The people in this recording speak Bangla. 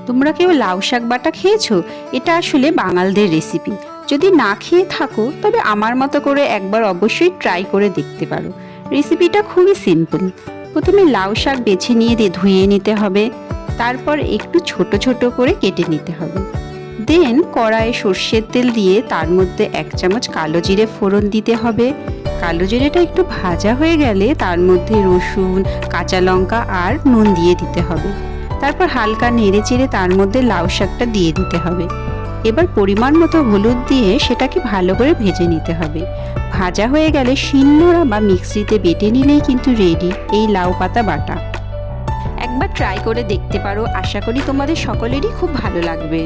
তোমরা কেউ লাউ শাক বাটা খেয়েছো? এটা আসলে বাঙালদের রেসিপি। যদি না খেয়ে থাকো তবে আমার মতো করে একবার অবশ্যই ট্রাই করে দেখতে পারো। রেসিপিটা খুবই সিম্পল। প্রথমে লাউ শাক বেছে নিয়ে ধুয়ে নিতে হবে, তারপর একটু ছোট ছোট করে কেটে নিতে হবে। দেন কড়াইয়ে সর্ষের তেল দিয়ে তার মধ্যে 1 চামচ কালো জিরে ফোড়ন দিতে হবে। কালো জিরেটা একটু ভাজা হয়ে গেলে তার মধ্যে রসুন, কাঁচা লঙ্কা আর নুন দিয়ে দিতে হবে। তারপর হালকা নেড়ে চেড়ে তার মধ্যে লাউ শাকটা দিয়ে দিতে হবে। এবার পরিমাণ মতো হলুদ দিয়ে সেটাকে ভালো করে ভেজে নিতে হবে। ভাজা হয়ে গেলে শিলনোড়া বা মিক্সিতে বেটে নিলেই কিন্তু রেডি এই লাউ পাতা বাটা। একবার ট্রাই করে দেখতে পারো, আশা করি তোমাদের সকলেরই খুব ভালো লাগবে।